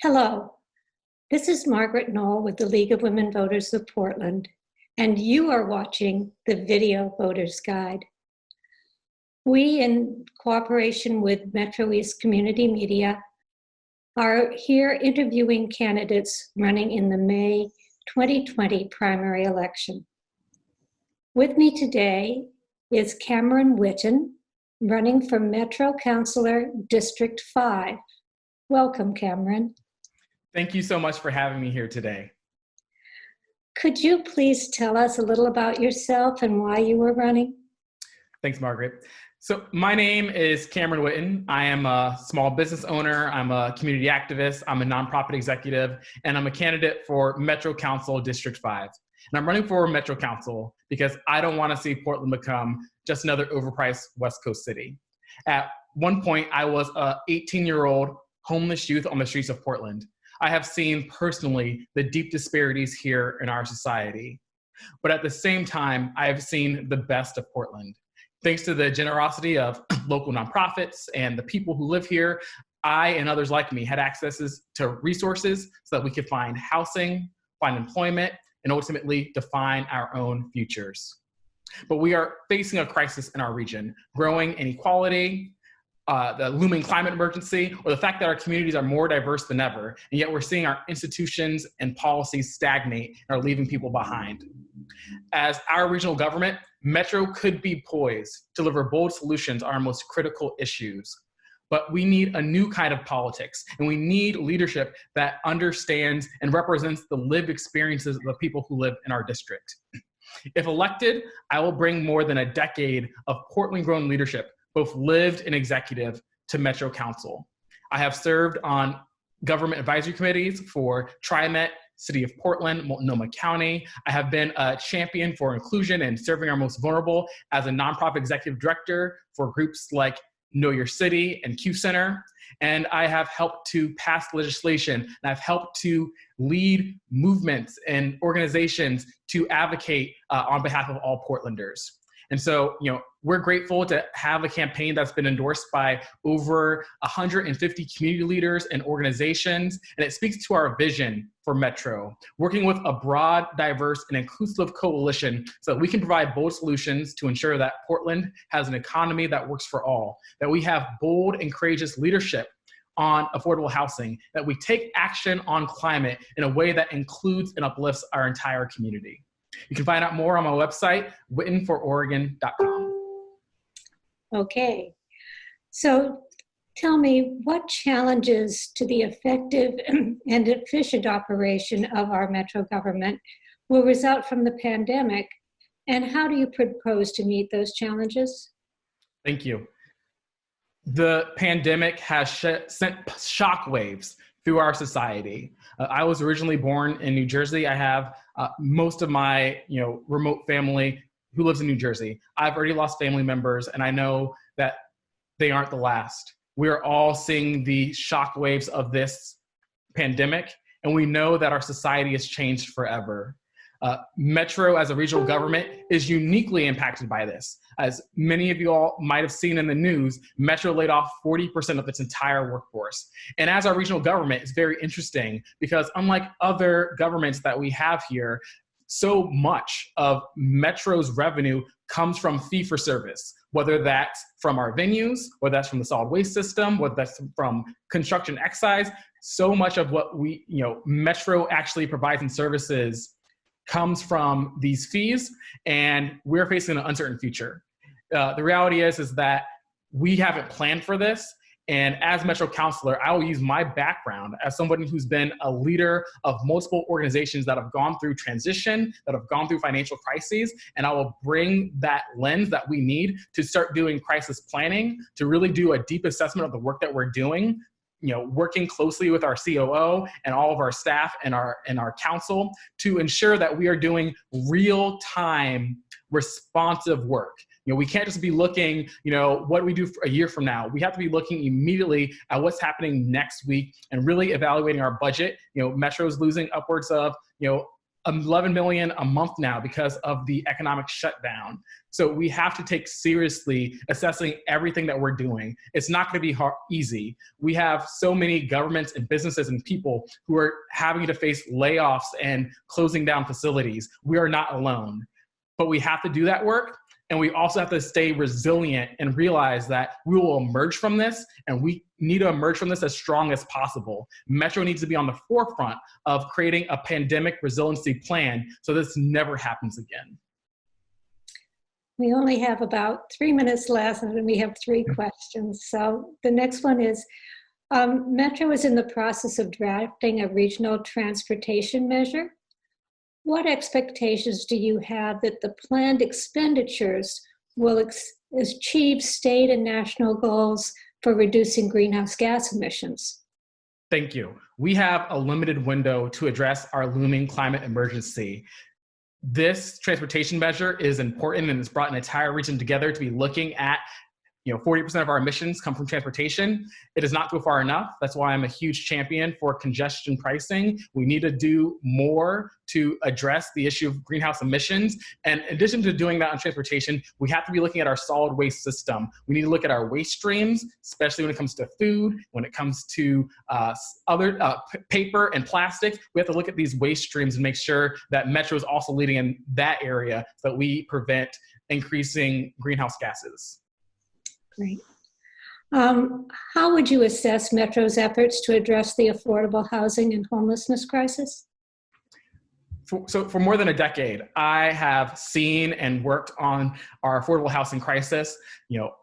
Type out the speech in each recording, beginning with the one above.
Hello, this is Margaret Knoll with the League of Women Voters of Portland, and you are watching the Video Voters Guide. We, in cooperation with MetroEast Community Media, are here interviewing candidates running in the May 2020 primary election. With me today is Cameron Whitten, running for Metro Councilor District 5. Welcome, Cameron. Thank you so much for having me here today. Could you please tell us a little about yourself and why you were running? Thanks, Margaret. So my name is Cameron Whitten. I am a small business owner. I'm a community activist. I'm a nonprofit executive, and I'm a candidate for Metro Council District 5. And I'm running for Metro Council because I don't want to see Portland become just another overpriced West Coast city. At one point, I was an 18-year-old homeless youth on the streets of Portland. I have seen personally the deep disparities here in our society. But at the same time, I have seen the best of Portland. Thanks to the generosity of local nonprofits and the people who live here, I and others like me had access to resources so that we could find housing, find employment, and ultimately define our own futures. But we are facing a crisis in our region: growing inequality, the looming climate emergency, or the fact that our communities are more diverse than ever, and yet we're seeing our institutions and policies stagnate and are leaving people behind. As our regional government, Metro could be poised to deliver bold solutions on our most critical issues. But we need a new kind of politics, and we need leadership that understands and represents the lived experiences of the people who live in our district. If elected, I will bring more than a decade of Portland-grown leadership, both lived and executive, to Metro Council. I have served on government advisory committees for TriMet, City of Portland, Multnomah County. I have been a champion for inclusion and serving our most vulnerable as a nonprofit executive director for groups like Know Your City and Q Center. And I have helped to pass legislation, and I've helped to lead movements and organizations to advocate on behalf of all Portlanders. And so, we're grateful to have a campaign that's been endorsed by over 150 community leaders and organizations, and it speaks to our vision for Metro, working with a broad, diverse, and inclusive coalition so that we can provide bold solutions to ensure that Portland has an economy that works for all, that we have bold and courageous leadership on affordable housing, that we take action on climate in a way that includes and uplifts our entire community. You can find out more on my website, whittenfororegon.com. Okay, so tell me, what challenges to the effective and efficient operation of our Metro government will result from the pandemic, and how do you propose to meet those challenges? Thank you. The pandemic has sent shockwaves through our society. I was originally born in New Jersey. I have most of my remote family who lives in New Jersey. I've already lost family members, and I know that they aren't the last. We're all seeing the shockwaves of this pandemic, and we know that our society has changed forever. Metro, as a regional government, is uniquely impacted by this. As many of you all might have seen in the news, Metro laid off 40% of its entire workforce. And as our regional government, it's very interesting because unlike other governments that we have here, so much of Metro's revenue comes from fee-for-service, whether that's from our venues, whether that's from the solid waste system, whether that's from construction excise. So much of what Metro actually provides in services comes from these fees, and we're facing an uncertain future. The reality is that we haven't planned for this, and as Metro Councilor, I will use my background as somebody who's been a leader of multiple organizations that have gone through transition, that have gone through financial crises, and I will bring that lens that we need to start doing crisis planning, to really do a deep assessment of the work that we're doing, working closely with our COO and all of our staff and our council to ensure that we are doing real-time responsive work. We can't just be looking, what do we do for a year from now? We have to be looking immediately at what's happening next week and really evaluating our budget. Metro's losing upwards of, 11 million a month now because of the economic shutdown. So we have to take seriously assessing everything that we're doing. It's not going to be easy. We have so many governments and businesses and people who are having to face layoffs and closing down facilities. We are not alone, but we have to do that work. And we also have to stay resilient and realize that we will emerge from this, and we need to emerge from this as strong as possible. Metro needs to be on the forefront of creating a pandemic resiliency plan so this never happens again. We only have about 3 minutes left, and we have 3 questions. So the next one is, Metro is in the process of drafting a regional transportation measure. What expectations do you have that the planned expenditures will achieve state and national goals for reducing greenhouse gas emissions? Thank you. We have a limited window to address our looming climate emergency. This transportation measure is important, and it's brought an entire region together to be looking at 40% of our emissions come from transportation. It does not go far enough. That's why I'm a huge champion for congestion pricing. We need to do more to address the issue of greenhouse emissions. And in addition to doing that on transportation, we have to be looking at our solid waste system. We need to look at our waste streams, especially when it comes to food, when it comes to other paper and plastic. We have to look at these waste streams and make sure that Metro is also leading in that area so that we prevent increasing greenhouse gases. Great. How would you assess Metro's efforts to address the affordable housing and homelessness crisis? So for more than a decade, I have seen and worked on our affordable housing crisis.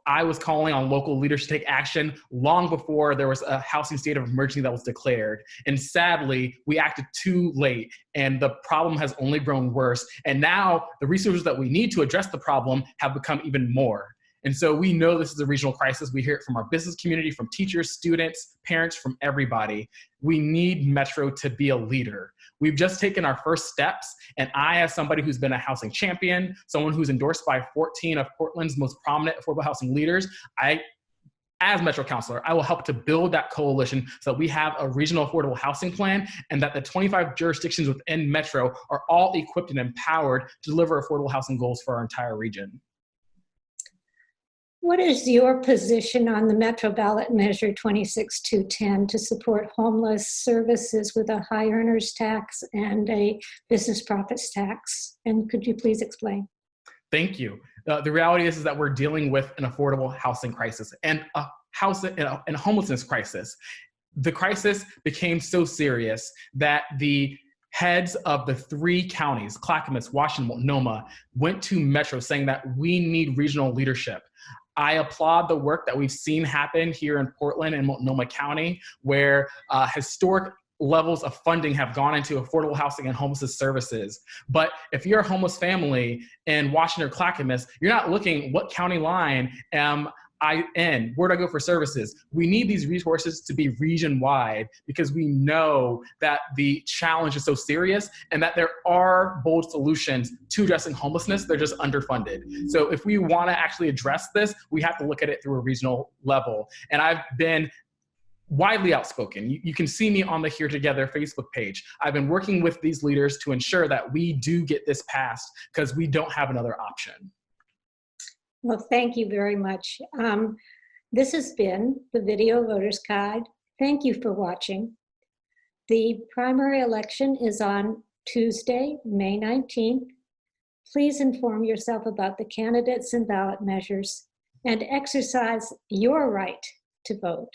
I was calling on local leaders to take action long before there was a housing state of emergency that was declared. And sadly, we acted too late, and the problem has only grown worse. And now the resources that we need to address the problem have become even more. And so we know this is a regional crisis. We hear it from our business community, from teachers, students, parents, from everybody. We need Metro to be a leader. We've just taken our first steps, and I, as somebody who's been a housing champion, someone who's endorsed by 14 of Portland's most prominent affordable housing leaders, as Metro Councilor, I will help to build that coalition so that we have a regional affordable housing plan, and that the 25 jurisdictions within Metro are all equipped and empowered to deliver affordable housing goals for our entire region. What is your position on the Metro ballot measure 26210 to support homeless services with a high earners tax and a business profits tax? And could you please explain? Thank you. The reality is that we're dealing with an affordable housing crisis and a homelessness crisis. The crisis became so serious that the heads of the 3 counties, Clackamas, Washington, Multnomah, went to Metro saying that we need regional leadership. I applaud the work that we've seen happen here in Portland and Multnomah County, where historic levels of funding have gone into affordable housing and homelessness services. But if you're a homeless family in Washington or Clackamas, you're not looking, what county line am I in? Where do I go for services? We need these resources to be region-wide because we know that the challenge is so serious and that there are bold solutions to addressing homelessness. They're just underfunded. So if we want to actually address this, we have to look at it through a regional level. And I've been widely outspoken. You can see me on the Here Together Facebook page. I've been working with these leaders to ensure that we do get this passed because we don't have another option. Well, thank you very much. This has been the Video Voters Guide. Thank you for watching. The primary election is on Tuesday, May 19th. Please inform yourself about the candidates and ballot measures and exercise your right to vote.